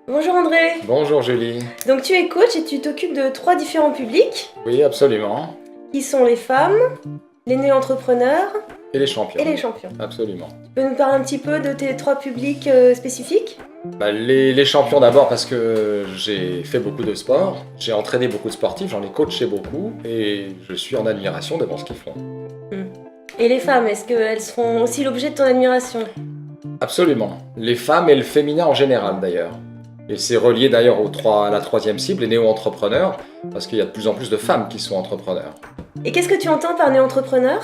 Bonjour André. Bonjour Julie. Donc tu es coach et tu t'occupes de 3 différents publics Oui, absolument. qui sont les femmes, les néo-entrepreneurs Et les champions. et les champions. Absolument. Tu peux nous parler un petit peu de tes 3 publics spécifiques? Les champions d'abord parce que j'ai fait beaucoup de sport, j'ai entraîné beaucoup de sportifs, j'en ai coaché beaucoup et je suis en admiration devant ce qu'ils font. Et les femmes, est-ce qu'elles seront aussi l'objet de ton admiration? Absolument. Les femmes et le féminin en général d'ailleurs. Et c'est relié d'ailleurs à la troisième cible, les néo-entrepreneurs, parce qu'il y a de plus en plus de femmes qui sont entrepreneurs. Et qu'est-ce que tu entends par néo-entrepreneur?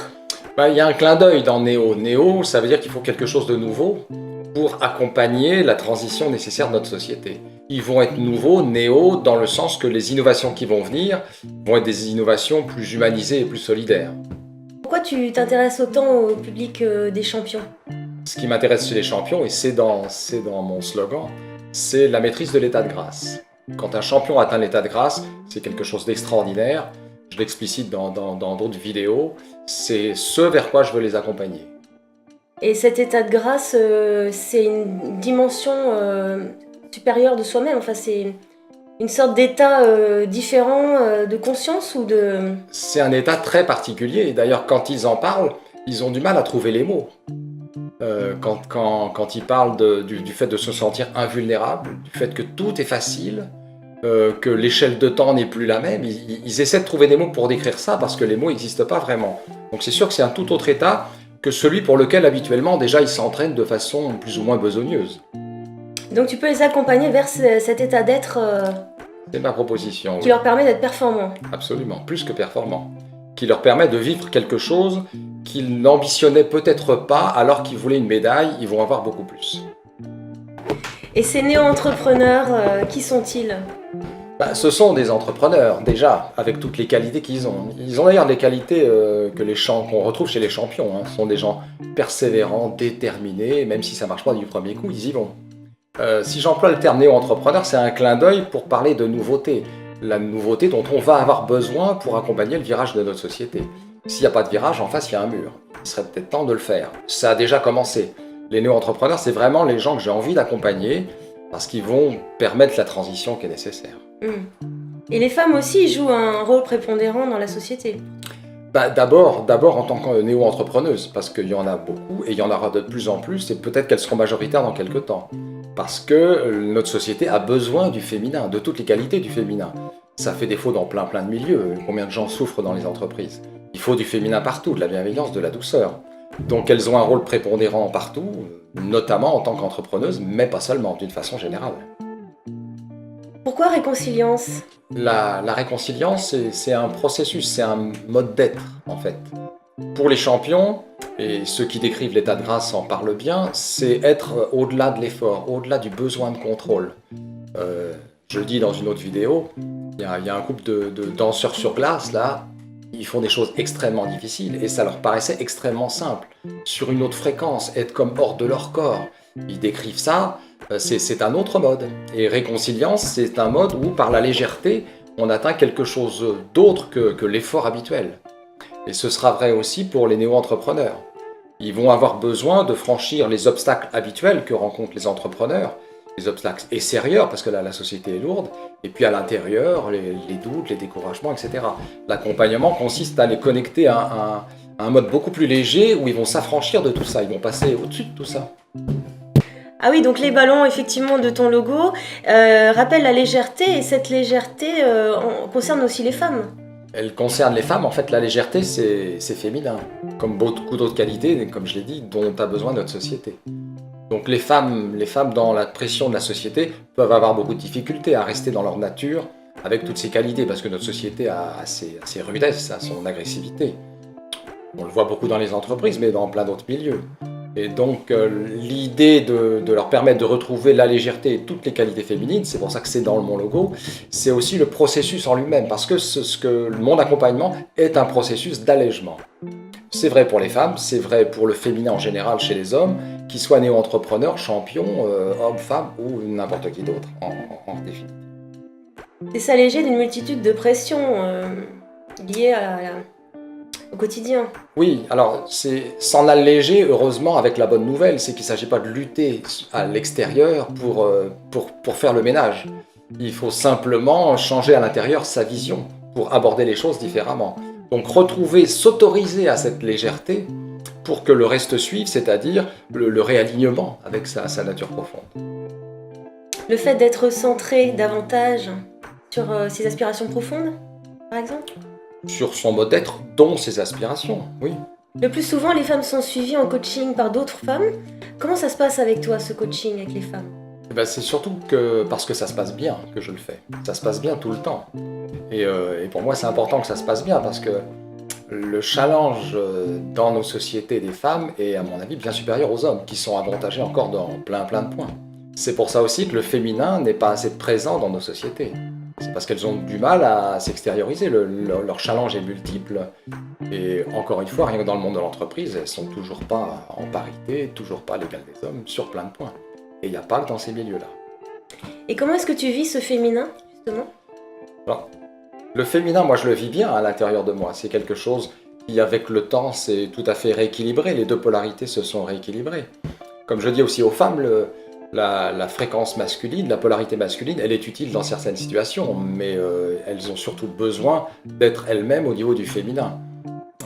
Il y a un clin d'œil dans Néo. Néo, ça veut dire qu'il faut quelque chose de nouveau pour accompagner la transition nécessaire de notre société. Ils vont être nouveaux, néo, dans le sens que les innovations qui vont venir vont être des innovations plus humanisées et plus solidaires. Pourquoi tu t'intéresses autant au public des champions? Ce qui m'intéresse chez les champions, et c'est dans mon slogan, c'est la maîtrise de l'état de grâce. Quand un champion atteint l'état de grâce, c'est quelque chose d'extraordinaire. Je l'explicite dans d'autres vidéos. C'est ce vers quoi je veux les accompagner. Et cet état de grâce, c'est une dimension supérieure de soi-même, enfin c'est une sorte d'état différent de conscience ou de... C'est un état très particulier, et d'ailleurs quand ils en parlent, ils ont du mal à trouver les mots. Quand ils parlent du fait de se sentir invulnérable, du fait que tout est facile, que l'échelle de temps n'est plus la même, ils essaient de trouver des mots pour décrire ça parce que les mots n'existent pas vraiment. Donc c'est sûr que c'est un tout autre état que celui pour lequel habituellement déjà ils s'entraînent de façon plus ou moins besogneuse. Donc tu peux les accompagner vers cet état d'être C'est ma proposition, qui oui. leur permet d'être performants. Absolument, plus que performant. Qui leur permet de vivre quelque chose qu'ils n'ambitionnaient peut-être pas alors qu'ils voulaient une médaille, ils vont avoir beaucoup plus. Et ces néo-entrepreneurs, qui sont-ils? Ce sont des entrepreneurs, déjà, avec toutes les qualités qu'ils ont. Ils ont d'ailleurs des qualités qu'on retrouve chez les champions. Ce sont des gens persévérants, déterminés, même si ça ne marche pas du premier coup, ils y vont. Si j'emploie le terme néo-entrepreneur, c'est un clin d'œil pour parler de nouveauté. La nouveauté dont on va avoir besoin pour accompagner le virage de notre société. S'il n'y a pas de virage, en face, il y a un mur. Il serait peut-être temps de le faire. Ça a déjà commencé. Les néo-entrepreneurs, c'est vraiment les gens que j'ai envie d'accompagner parce qu'ils vont permettre la transition qui est nécessaire. Et les femmes aussi jouent un rôle prépondérant dans la société. D'abord en tant que néo-entrepreneuse, parce qu'il y en a beaucoup et il y en aura de plus en plus, et peut-être qu'elles seront majoritaires dans quelques temps. Parce que notre société a besoin du féminin, de toutes les qualités du féminin. Ça fait défaut dans plein de milieux. Combien de gens souffrent dans les entreprises? Il faut du féminin partout, de la bienveillance, de la douceur. Donc elles ont un rôle prépondérant partout, notamment en tant qu'entrepreneuses, mais pas seulement, d'une façon générale. Pourquoi réconciliance? La réconciliance, c'est un processus, c'est un mode d'être, en fait. Pour les champions, et ceux qui décrivent l'état de grâce en parlent bien, c'est être au-delà de l'effort, au-delà du besoin de contrôle. Je le dis dans une autre vidéo, il y a un couple de danseurs sur glace, là, ils font des choses extrêmement difficiles, et ça leur paraissait extrêmement simple. Sur une autre fréquence, être comme hors de leur corps. Ils décrivent ça, c'est un autre mode. Et réconciliance, c'est un mode où, par la légèreté, on atteint quelque chose d'autre que l'effort habituel. Et ce sera vrai aussi pour les néo-entrepreneurs. Ils vont avoir besoin de franchir les obstacles habituels que rencontrent les entrepreneurs, les obstacles extérieurs, parce que là, la société est lourde, et puis à l'intérieur, les doutes, les découragements, etc. L'accompagnement consiste à les connecter à un mode beaucoup plus léger, où ils vont s'affranchir de tout ça, ils vont passer au-dessus de tout ça. Ah oui, donc les ballons, effectivement, de ton logo rappellent la légèreté, et cette légèreté concerne aussi les femmes. Elle concerne les femmes, en fait, la légèreté, c'est féminin, comme beaucoup d'autres qualités, comme je l'ai dit, dont a besoin notre société. Donc les femmes, dans la pression de la société, peuvent avoir beaucoup de difficultés à rester dans leur nature, avec toutes ces qualités, parce que notre société a ses rudesses, a son agressivité. On le voit beaucoup dans les entreprises, mais dans plein d'autres milieux. Et donc l'idée de leur permettre de retrouver la légèreté et toutes les qualités féminines, c'est pour ça que c'est dans mon logo, c'est aussi le processus en lui-même, parce que mon accompagnement est un processus d'allègement. C'est vrai pour les femmes, c'est vrai pour le féminin en général chez les hommes, qu'ils soient néo-entrepreneurs, champions, hommes, femmes ou n'importe qui d'autre en définitive. C'est s'alléger d'une multitude de pressions liées au quotidien. Oui, alors c'est s'en alléger, heureusement, avec la bonne nouvelle, c'est qu'il ne s'agit pas de lutter à l'extérieur pour faire le ménage. Il faut simplement changer à l'intérieur sa vision pour aborder les choses différemment. Donc retrouver, s'autoriser à cette légèreté pour que le reste suive, c'est-à-dire le réalignement avec sa nature profonde. Le fait d'être centré davantage sur ses aspirations profondes, par exemple. Sur son mode d'être, dont ses aspirations, oui. Le plus souvent, les femmes sont suivies en coaching par d'autres femmes. Comment ça se passe avec toi, ce coaching avec les femmes? Eh ben, c'est surtout parce que ça se passe bien que je le fais. Ça se passe bien tout le temps. Et pour moi, c'est important que ça se passe bien parce que le challenge dans nos sociétés des femmes est, à mon avis, bien supérieur aux hommes, qui sont avantagés encore dans plein de points. C'est pour ça aussi que le féminin n'est pas assez présent dans nos sociétés. C'est parce qu'elles ont du mal à s'extérioriser, leur challenge est multiple. Et encore une fois, rien que dans le monde de l'entreprise, elles sont toujours pas en parité, toujours pas l'égale des hommes, sur plein de points. Et il n'y a pas que dans ces milieux-là. Et comment est-ce que tu vis ce féminin, justement? Alors, le féminin, moi je le vis bien à l'intérieur de moi. C'est quelque chose qui, avec le temps, s'est tout à fait rééquilibré. Les deux polarités se sont rééquilibrées. Comme je dis aussi aux femmes, la fréquence masculine, la polarité masculine, elle est utile dans certaines situations, mais elles ont surtout besoin d'être elles-mêmes au niveau du féminin.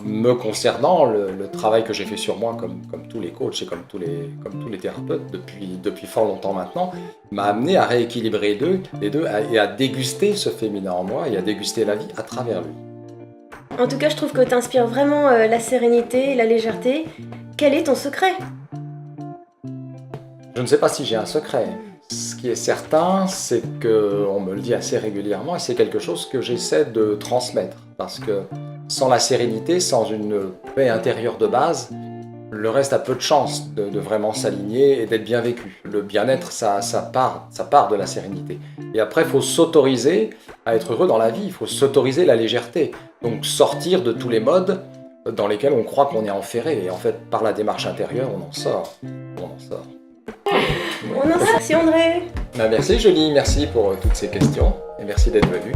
Me concernant, le travail que j'ai fait sur moi, comme tous les coachs et comme tous les thérapeutes depuis fort longtemps maintenant, m'a amené à rééquilibrer les deux et à déguster ce féminin en moi et à déguster la vie à travers lui. En tout cas, je trouve que tu inspires vraiment la sérénité et la légèreté. Quel est ton secret? Je ne sais pas si j'ai un secret. Ce qui est certain, c'est qu'on me le dit assez régulièrement et c'est quelque chose que j'essaie de transmettre. Parce que sans la sérénité, sans une paix intérieure de base, le reste a peu de chances de vraiment s'aligner et d'être bien vécu. Le bien-être, ça part de la sérénité. Et après, il faut s'autoriser à être heureux dans la vie, il faut s'autoriser la légèreté. Donc sortir de tous les modes dans lesquels on croit qu'on est enferré. Et en fait, par la démarche intérieure, on en sort. Merci André. Merci Julie, merci pour toutes ces questions et merci d'être venue.